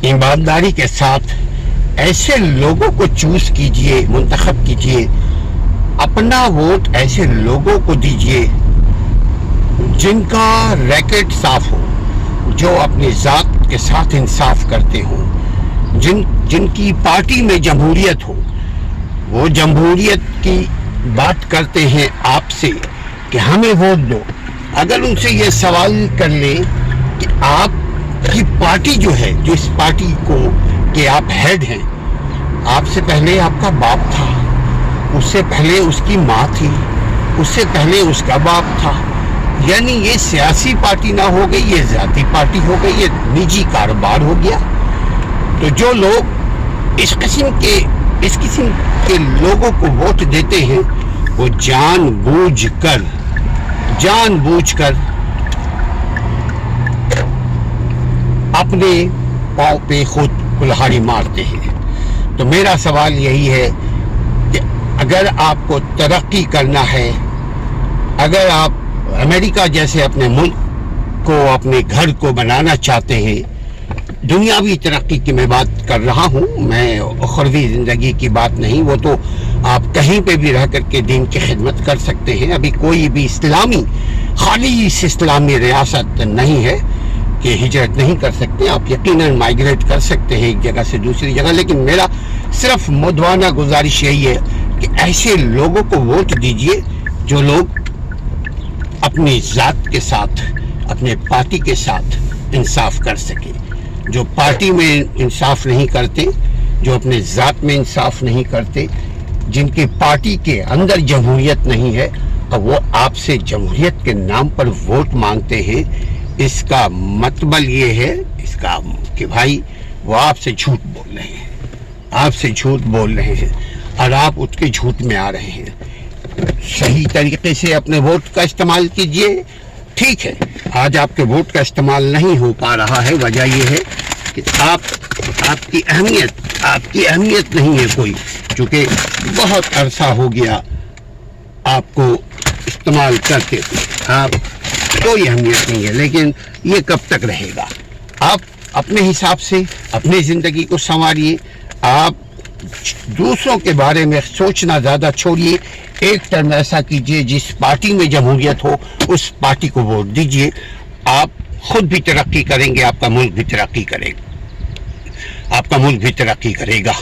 ایمانداری کے ساتھ ایسے لوگوں کو چوز کیجئے، منتخب کیجئے، اپنا ووٹ ایسے لوگوں کو دیجئے جن کا ریکٹ صاف ہو، جو اپنی ذات کے ساتھ انصاف کرتے ہوں، جن کی پارٹی میں جمہوریت ہو۔ وہ جمہوریت کی بات کرتے ہیں آپ سے کہ ہمیں ووٹ دو۔ اگر ان سے یہ سوال کر لیں کہ آپ کی پارٹی جو ہے، جو اس پارٹی کو کہ آپ ہیڈ ہیں، آپ سے پہلے آپ کا باپ تھا، اس سے پہلے اس کی ماں تھی، اس سے پہلے اس کا باپ تھا، یعنی یہ سیاسی پارٹی نہ ہو گئی، یہ ذاتی پارٹی ہو گئی، یہ نجی کاروبار ہو گیا۔ تو جو لوگ اس قسم کے لوگوں کو ووٹ دیتے ہیں، وہ جان بوجھ کر اپنے پاؤں پہ خود کلہاڑی مارتے ہیں۔ تو میرا سوال یہی ہے کہ اگر آپ کو ترقی کرنا ہے، اگر آپ امریکہ جیسے اپنے ملک کو، اپنے گھر کو بنانا چاہتے ہیں، دنیاوی ترقی کی میں بات کر رہا ہوں، میں اخروی زندگی کی بات نہیں، وہ تو آپ کہیں پہ بھی رہ کر کے دین کی خدمت کر سکتے ہیں۔ ابھی کوئی بھی خالص اسلامی ریاست نہیں ہے کہ ہجرت نہیں کر سکتے، آپ یقیناً مائیگریٹ کر سکتے ہیں ایک جگہ سے دوسری جگہ، لیکن میرا صرف مدوانہ گزارش یہی ہے کہ ایسے لوگوں کو ووٹ دیجئے جو لوگ اپنی ذات کے ساتھ، اپنے پارٹی کے ساتھ انصاف کر سکے۔ جو پارٹی میں انصاف نہیں کرتے، جو اپنے ذات میں انصاف نہیں کرتے، جن کی پارٹی کے اندر جمہوریت نہیں ہے، اور وہ آپ سے جمہوریت کے نام پر ووٹ مانگتے ہیں، اس کا مطلب یہ ہے کہ بھائی وہ آپ سے جھوٹ بول رہے ہیں، آپ سے جھوٹ بول رہے ہیں، اور آپ اس کے جھوٹ میں آ رہے ہیں۔ صحیح طریقے سے اپنے ووٹ کا استعمال کیجئے۔ ٹھیک ہے، آج آپ کے ووٹ کا استعمال نہیں ہو پا رہا ہے، وجہ یہ ہے کہ آپ کی اہمیت نہیں ہے کوئی، چونکہ بہت عرصہ ہو گیا آپ کو استعمال کرتے تھے، آپ کوئی اہمیت نہیں ہے، لیکن یہ کب تک رہے گا؟ آپ اپنے حساب سے اپنی زندگی کو سنواریے، آپ دوسروں کے بارے میں سوچنا زیادہ چھوڑیے، ایک ٹرم ایسا کیجئے جس پارٹی میں جمہوریت ہو، اس پارٹی کو ووٹ دیجئے۔ آپ خود بھی ترقی کریں گے، آپ کا ملک بھی ترقی کرے گا۔